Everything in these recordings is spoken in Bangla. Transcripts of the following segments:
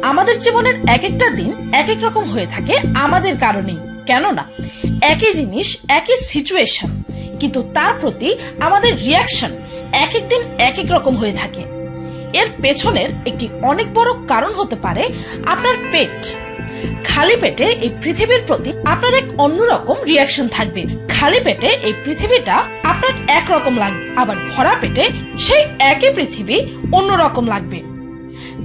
আমাদের জীবনের এক একটা দিন এক এক রকম হয়ে থাকে আমাদের কারণেই, কেননা একই জিনিস একই সিচুয়েশন, কিন্তু তার প্রতি আমাদের রিয়াকশন এক এক দিন এক এক রকম হয়ে থাকে। এর পেছনের একটি অনেক বড় কারণ হতে পারে আপনার পেট। খালি পেটে এই পৃথিবীর প্রতি আপনার এক অন্যরকম রিয়াকশন থাকবে। খালি পেটে এই পৃথিবীটা আপনার একরকম লাগবে, আবার ভরা পেটে সেই একই পৃথিবী অন্যরকম লাগবে।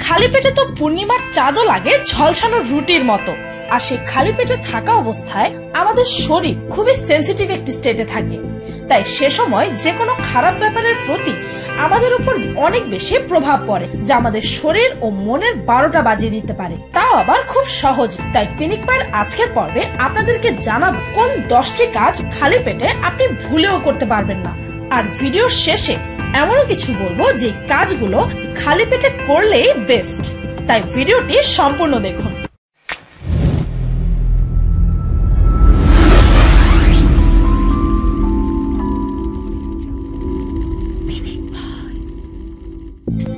খালি পেটে তো পূর্ণিমার চাঁদও লাগে ঝলসানো রুটির মতো। আর সেই খালি পেটে থাকা অবস্থায় আমাদের শরীর খুবই সেন্সিটিভ একটি স্টেটে থাকে, তাই সে সময় যে কোনো খারাপ ব্যাপারের প্রতি আমাদের উপর অনেক বেশি প্রভাব পড়ে, যা আমাদের শরীর ও মনের 12টা বাজিয়ে দিতে পারে, তাও আবার খুব সহজ। তাই পিনিক পায়ের আজকের পর্বে আপনাদেরকে জানাবো কোন 10টি কাজ খালি পেটে আপনি ভুলেও করতে পারবেন না। আর ভিডিওর শেষে এমনও কিছু বলবো যে কাজগুলো খালি পেটে করলেই বেস্ট, তাই ভিডিওটি সম্পূর্ণ দেখুন।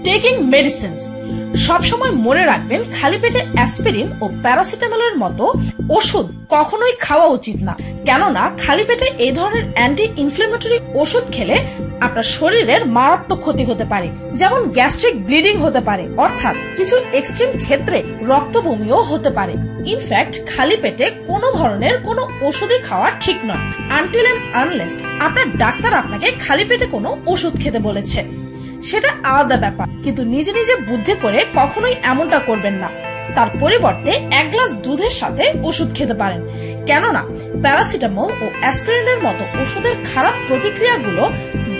Taking medicines. সবসময় মনে রাখবেন খালি পেটে অ্যাসপিরিন ও প্যারাসিটামলের মতো ওষুধ কখনোই খাওয়া উচিত না, কেননা খালি পেটে এই ধরনের অ্যান্টি ইনফ্লেমেটরি ওষুধ খেলে আপনার শরীরের মারাত্মক ক্ষতি হতে পারে, যেমন গ্যাস্ট্রিক ব্লিডিং হতে পারে, অর্থাৎ কিছু এক্সট্রিম ক্ষেত্রে রক্তবমিও হতে পারে। ইনফ্যাক্ট খালি পেটে কোনো ধরনের কোনো ওষুধই খাওয়া ঠিক নয়, আনটিল এন্ড আনলেস আপনার ডাক্তার আপনাকে খালি পেটে কোনো ওষুধ খেতে বলেছে, সেটা আলাদা ব্যাপার। কিন্তু নিজে নিজে বুদ্ধি করে কখনোই এমনটা করবেন না। তার পরিবর্তে এক গ্লাস দুধের সাথে ওষুধ খেতে পারেন, কেননা প্যারাসিটামল ও অ্যাসপিরিনের মতো ওষুধের খারাপ প্রতিক্রিয়াগুলো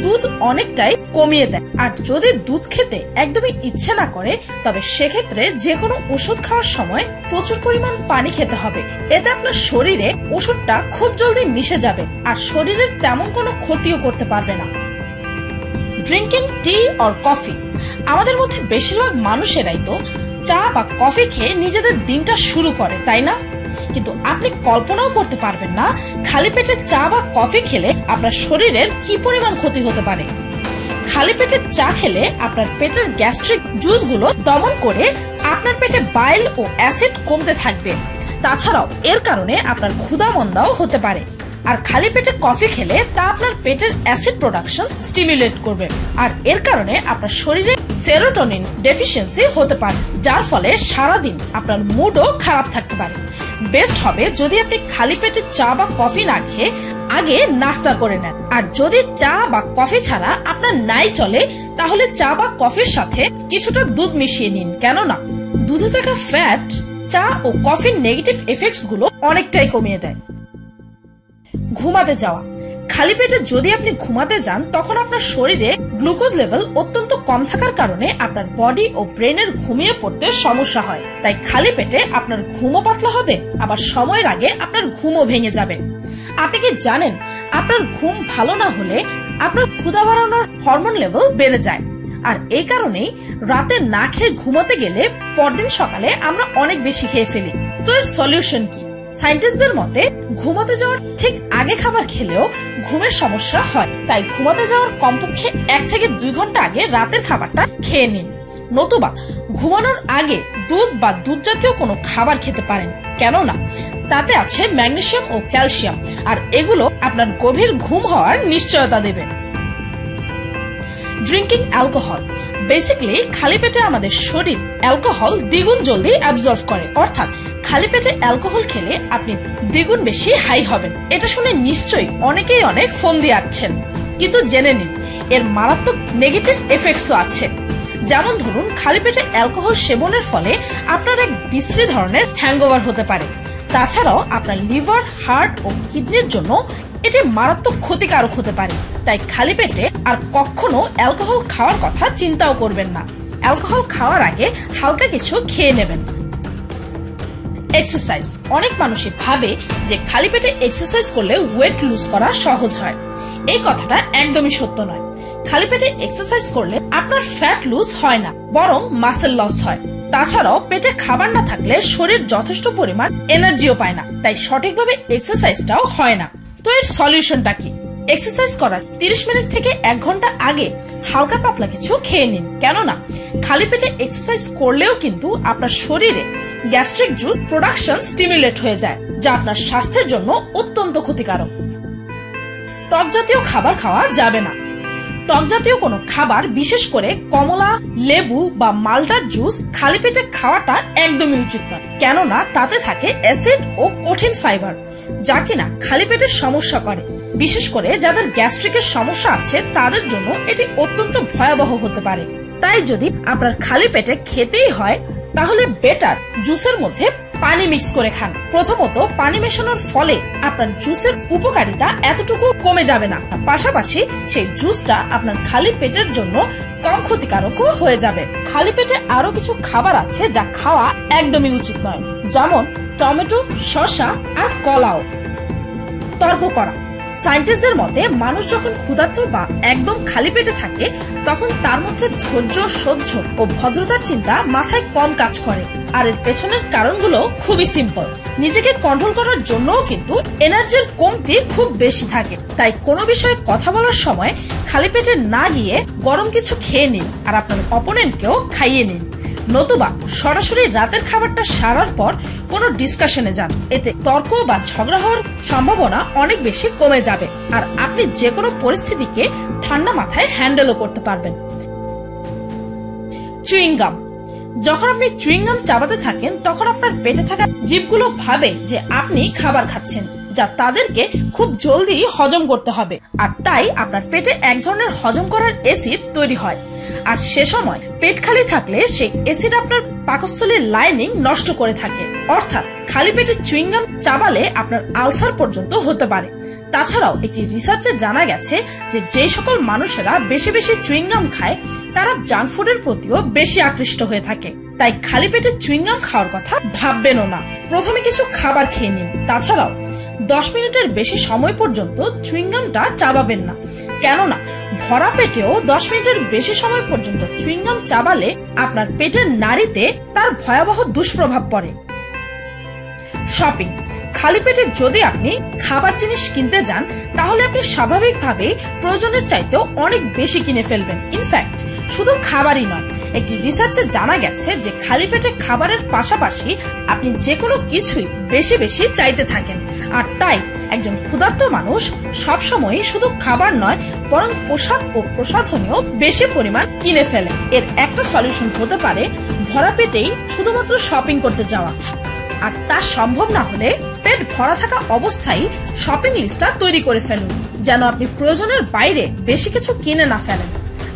দুধ অনেকটাই কমিয়ে দেয়। আর যদি দুধ খেতে একদমই ইচ্ছে না করে, তবে সেক্ষেত্রে যে কোনো ওষুধ খাওয়ার সময় প্রচুর পরিমাণ পানি খেতে হবে। এতে আপনার শরীরে ওষুধটা খুব জলদি মিশে যাবে আর শরীরের তেমন কোনো ক্ষতিও করতে পারবে না। Drinking tea or coffee. আমাদের মধ্যে বেশিরভাগ মানুষেরাই তো চা বা কফি খেয়ে নিজেদের দিনটা শুরু করে, তাই না? কিন্তু আপনি কল্পনাও করতে পারবেন না খালি পেটে চা বা কফি খেলে আপনার শরীরের কি পরিমাণ ক্ষতি হতে পারে। খালি পেটে চা খেলে আপনার পেটের গ্যাস্ট্রিক জুসগুলো দমন করে আপনার পেটে বাইল ও অ্যাসিড কমতে থাকবে। তাছাড়াও এর কারণে আপনার ক্ষুধা মন্দাও হতে পারে। আর খালি পেটে কফি খেলে তা আপনার পেটের অ্যাসিড প্রোডাকশন স্টিমুলেট করবে, আর এর কারণে আপনার শরীরে সেরোটোনিন ডেফিসিয়েন্সি হতে পারে, যার ফলে সারাদিন আপনার মুডও খারাপ থাকতে পারে। বেস্ট হবে যদি আপনি খালি পেটে চা বা কফি না খেয়ে আগে নাস্তা করে নেন। আর যদি চা বা কফি ছাড়া আপনার নাই চলে, তাহলে চা বা কফির সাথে কিছুটা দুধ মিশিয়ে নিন, কেননা দুধে থাকা ফ্যাট চা ও কফির নেগেটিভ এফেক্টস গুলো অনেকটাই কমিয়ে দেয়। ঘুমাতে যাওয়া। খালি পেটে যদি আপনি ঘুমাতে যান, তখন আপনার শরীরে গ্লুকোজ লেভেল অত্যন্ত কম থাকার কারণে আপনার বডি ও ব্রেনের ঘুমিয়ে পড়তে সমস্যা হয়। তাই খালি পেটে আপনার ঘুমও পাতলা হবে, আবার সময়ের আগে আপনার ঘুমও ভেঙে যাবে। আপনি কি জানেন আপনার ঘুম ভালো না হলে আপনার ক্ষুধা বাড়ানোর হরমোন লেভেল বেড়ে যায়, আর এই কারণেই রাতে না খেয়ে ঘুমাতে গেলে পরদিন সকালে আমরা অনেক বেশি খেয়ে ফেলি। তো এর সলিউশন কি? সায়েন্টিস্টদের মতে ঘুমাতে যাওয়ার ঠিক আগে খাবার খেলেও ঘুমের সমস্যা হয়, তাই ঘুমাতে যাওয়ার কমপক্ষে 1 থেকে 2 ঘন্টা আগে রাতের খাবারটা খেয়ে নিন। নতুবা ঘুমানোর আগে দুধ বা দুধ জাতীয় কোনো খাবার খেতে পারেন, কেননা তাতে আছে ম্যাগনেসিয়াম ও ক্যালসিয়াম, আর এগুলো আপনার গভীর ঘুম হওয়ার নিশ্চয়তা দেবে। Drinking alcohol. বেসিক্যালি খালি পেটে আমাদের শরীর অ্যালকোহল দ্বিগুণ জলদি অ্যাবজর্ব করে, অর্থাৎ খালি পেটে অ্যালকোহল খেলে আপনি দ্বিগুণ বেশি হাই হবেন। এটা শুনে নিশ্চয়ই অনেকেই অনেক ফোন দিয়ে আসছেন, কিন্তু জেনে নিন এর মারাত্মক নেগেটিভ এফেক্টসও আছে। যেমন ধরুন, খালি পেটে অ্যালকোহল সেবনের ফলে আপনার এক বিশ্রী ধরনের হ্যাংওভার হতে পারে। তাছাড়াও আপনার লিভার, হার্ট ও কিডনির জন্য এটি মারাত্মক ক্ষতিকারক হতে পারে। তাই খালি পেটে আর কখনো অ্যালকোহল খাওয়ার কথা চিন্তাও করবেন না। অ্যালকোহল খাওয়ার আগে হালকা কিছু খেয়ে নেবেন। এক্সারসাইজ। অনেক মানুষই ভাবে যে খালি পেটে এক্সারসাইজ করলে ওয়েট লুজ করা সহজ হয়। এই কথাটা একদমই সত্য নয়। খালি পেটে এক্সারসাইজ করলে আপনার ফ্যাট লুজ হয় না, বরং মাসেল লস হয়। তাছাড়াও পেটে খাবার না থাকলে শরীর যথেষ্ট পরিমাণ এনার্জিও পায় না, তাই সঠিকভাবে এক্সারসাইজটাও হয় না। তো এর সলিউশনটা কি? এক্সারসাইজ করার 30 মিনিট থেকে 1 ঘন্টা আগে হালকা পাতলা কিছু খেয়ে নিন, কেননা খালি পেটে এক্সারসাইজ করলেও কিন্তু আপনার শরীরে গ্যাস্ট্রিক জুস প্রোডাকশন স্টিমুলেট হয়ে যায়, যা আপনার স্বাস্থ্যের জন্য অত্যন্ত ক্ষতিকারক। টক জাতীয় খাবার খাওয়া যাবে না। টক জাতীয় কোনো খাবার, বিশেষ করে কমলা, লেবু বা মাল্টার জুস খালি পেটে খাওয়াটা একদমই উচিত নয়, কেননা তাতে থাকে অ্যাসিড ও কঠিন ফাইবার, যা কিনা খালি পেটের সমস্যা করে। বিশেষ করে যাদের গ্যাস্ট্রিকের সমস্যা আছে তাদের জন্য এটি অত্যন্ত ভয়াবহ হতে পারে। তাই যদি আপনার খালি পেটে খেতেই হয় তাহলে বেটার জুসের মধ্যে পানি মিক্স করে খান। প্রথমত পানি মেশানোর ফলে আপনার জুসের উপকারিতা এতটুকু কমে যাবে না, পাশাপাশি সেই জুসটা আপনার খালি পেটের জন্য কম ক্ষতিকারকও হয়ে যাবে। খালি পেটে আরো কিছু খাবার আছে যা খাওয়া একদমই উচিত নয়, যেমন টমেটো, শসা আর কলাও। তর্ক করা। সায়েন্টিস্টদের মতে মানুষ যখন ক্ষুধার্ত বা একদম খালি পেটে থাকে তখন তার মধ্যে ধৈর্য, সহ্য ও ভদ্রতার চিন্তা মাথায় কম কাজ করে। আর এর পেছনের কারণগুলো খুবই সিম্পল। নিজেকে কন্ট্রোল করার জন্যও কিন্তু এনার্জির কমতি খুব বেশি থাকে। তাই কোনো বিষয়ে কথা বলার সময় খালি পেটে না গিয়ে গরম কিছু খেয়ে নিন আর আপনার অপোনেন্টকেও খাইয়ে নিন, নতুবা সরাসরি রাতের খাবারটা সারার পর কোনো ডিসকাশনে যান। এতে তর্ক বা ঝগড়া হওয়ার সম্ভাবনা অনেক বেশি কমে যাবে আর আপনি যে কোনো পরিস্থিতিকে ঠান্ডা মাথায় হ্যান্ডেলও করতে পারবেন। Chewing gum. যখন আপনি চুইং গাম চাবাতে থাকেন তখন আপনার পেটে থাকা জীবগুলো ভাবে যে আপনি খাবার খাচ্ছেন, যা তাদেরকে খুব জলদি হজম করতে হবে, আর তাই আপনার পেটে এক ধরনের হজম করার অ্যাসিড তৈরি হয়। আর সে সময় পেট খালি থাকলে সেই অ্যাসিড আপনার পাকস্থলীর লাইনিং নষ্ট করে থাকে। অর্থাৎ খালি পেটে চুইং গাম চাবালে আপনার আলসার পর্যন্ত হতে পারে। তাছাড়াও একটি রিসার্চে জানা গেছে যে সকল মানুষেরা বেশি বেশি চুইং গাম খায় তারা জাঙ্ক ফুডের প্রতিও বেশি আকৃষ্ট হয়ে থাকে। তাই খালি পেটে চুইং গাম খাওয়ার কথা ভাববেনও না। প্রথমে কিছু খাবার খেয়ে নিন। তাছাড়াও 10 মিনিটের বেশি সময় পর্যন্ত চুইং গামটা চাবাবেন না, কেননা ভরা পেটেও 10 মিনিটের বেশি সময় পর্যন্ত চুইং গাম চাবালে আপনার পেটের নাড়িতে তার ভয়াবহ দুষ্প্রভাব পড়ে। শপিং। খালি পেটে যদি আপনি খাবার জিনিস কিনতে যান তাহলে আপনি স্বাভাবিকভাবে প্রয়োজনের চাইতেও অনেক বেশি কিনে ফেলবেন। ইনফ্যাক্ট শুধু খাবারই নয়, একটি রিসার্চে জানা গেছে যে খালি পেটে খাবারের পাশাপাশি আপনি যে কোনো কিছুই বেশি বেশি চাইতে থাকেন। আর তাই একজন ক্ষুধার্ত মানুষ সবসময় শুধু খাবার নয় বরং পোশাক ও প্রসাধনীও বেশি পরিমাণ কিনে ফেলে। এর একটা সলিউশন হতে পারে ভরা পেটেই শুধুমাত্র শপিং করতে যাওয়া। আর তা সম্ভব না হলে পেট ভরা থাকা অবস্থায় শপিং লিস্টটা তৈরি করে ফেলুন, যেন আপনি প্রয়োজনের বাইরে বেশি কিছু কিনে না ফেলেন।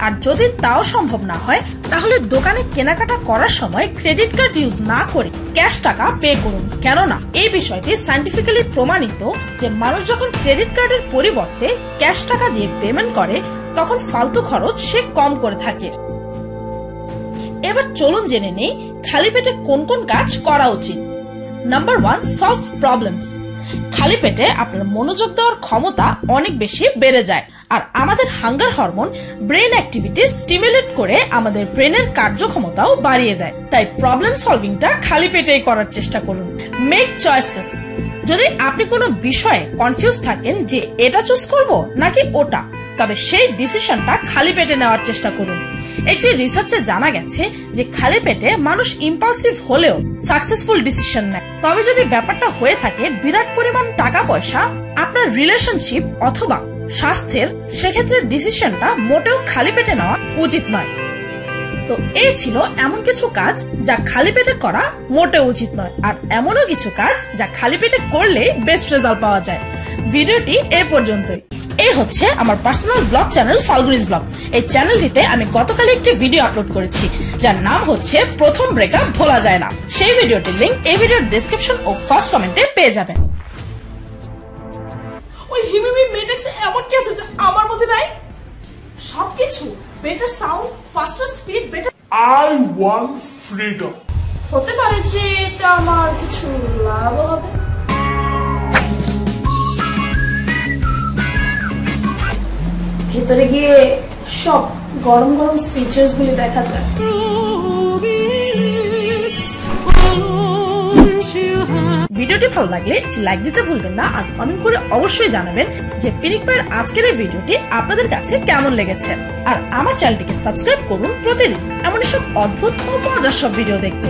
আর যদি তাও সম্ভব না হয় তাহলে দোকানে কেনাকাটা করার সময় ক্রেডিট কার্ড ইউজ না করে ক্যাশ টাকা পে করুন, কেননা এই বিষয়টি সায়েন্টিফিক্যালি প্রমাণিত যে মানুষ যখন ক্রেডিট কার্ডের পরিবর্তে ক্যাশ টাকা দিয়ে পেমেন্ট করে তখন ফালতু খরচ সে কম করে থাকে। এবার চলুন জেনে নেই খালি পেটে কোন কোন কাজ করা উচিত। Number 1, solve problems. খালি পেটে আপনার মনোযোগ দেওয়ার ক্ষমতা অনেক বেশি বেড়ে যায় আর আমাদের hunger hormone brain activity stimulate করে আমাদের ব্রেনের কার্যক্ষমতাও বাড়িয়ে দেয়। তাই প্রবলেম সলভিংটা খালি পেটেই করার চেষ্টা করুন। Make choices. যদি আপনি কোনো বিষয়ে কনফিউজ থাকেন যে এটা চুজ করব নাকি ওটা, তবে সেই ডিসিশনটা খালি পেটে নেওয়ার চেষ্টা করুন। একটি রিসার্চে জানা গেছে যে খালি পেটে মানুষ ইম্পালসিভ হলেও সাকসেসফুল ডিসিশন নেয়। তবে যদি ব্যাপারটা হয়ে থাকে বিরাট পরিমাণ টাকা পয়সা, আপনার রিলেশনশিপ অথবা স্বাস্থ্যের, সেক্ষেত্রে ডিসিশনটা মোটেও খালি পেটে নেওয়া উচিত নয়। তো এই ছিল এমন কিছু কাজ যা খালি পেটে করা মোটেও উচিত নয়, আর এমনও কিছু কাজ যা খালি পেটে করলে বেস্ট রেজাল্ট পাওয়া যায়। ভিডিওটি এই পর্যন্তই। এই হচ্ছে আমার পার্সোনাল ব্লগ চ্যানেল ফাল্গুনিস ব্লগ। এই চ্যানেলটিতে আমি গতকাল একটি ভিডিও আপলোড করেছি যার নাম হচ্ছে প্রথম ব্রেকআপ ভোলা যায় না। সেই ভিডিওটির লিংক এই ভিডিওর ডেসক্রিপশন ও ফার্স্ট কমেন্টে পেয়ে যাবেন। ওই হিমিমি মেটেক্সে এমন কি আছে যা আমার মধ্যে নাই? সবকিছু better sound, ফাস্টার speed, better I want freedom। হতে পারে যে এটা আমার কিছু লাভ হবে। ভেতরে গিয়ে সব গরম গরম ফিচার্স গুলি দেখা যায়। ভিডিওটি ভালো লাগলে লাইক দিতে ভুলবেন না আর কমেন্ট করে অবশ্যই জানাবেন যে পিনিক পাইয়ের আজকের এই ভিডিওটি আপনাদের কাছে কেমন লেগেছে। আর আমার চ্যানেলটিকে সাবস্ক্রাইব করুন প্রতিদিন এমন সব অদ্ভুত ও মজার সব ভিডিও দেখতে।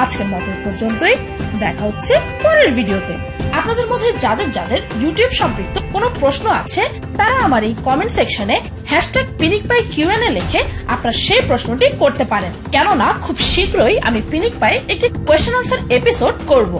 আজকের মতো পর্যন্তই, দেখা হচ্ছে পরের ভিডিওতে। আপনাদের মধ্যে যাদের যাদের ইউটিউব সম্পৃক্ত কোনো প্রশ্ন আছে তারা আমার এই কমেন্ট সেকশনে #pinicpie লিখে আপনার সেই প্রশ্নটি করতে পারেন, কেননা খুব শীঘ্রই আমি পিনিক পাই একটি কোয়েশ্চেন আনসার এপিসোড করব।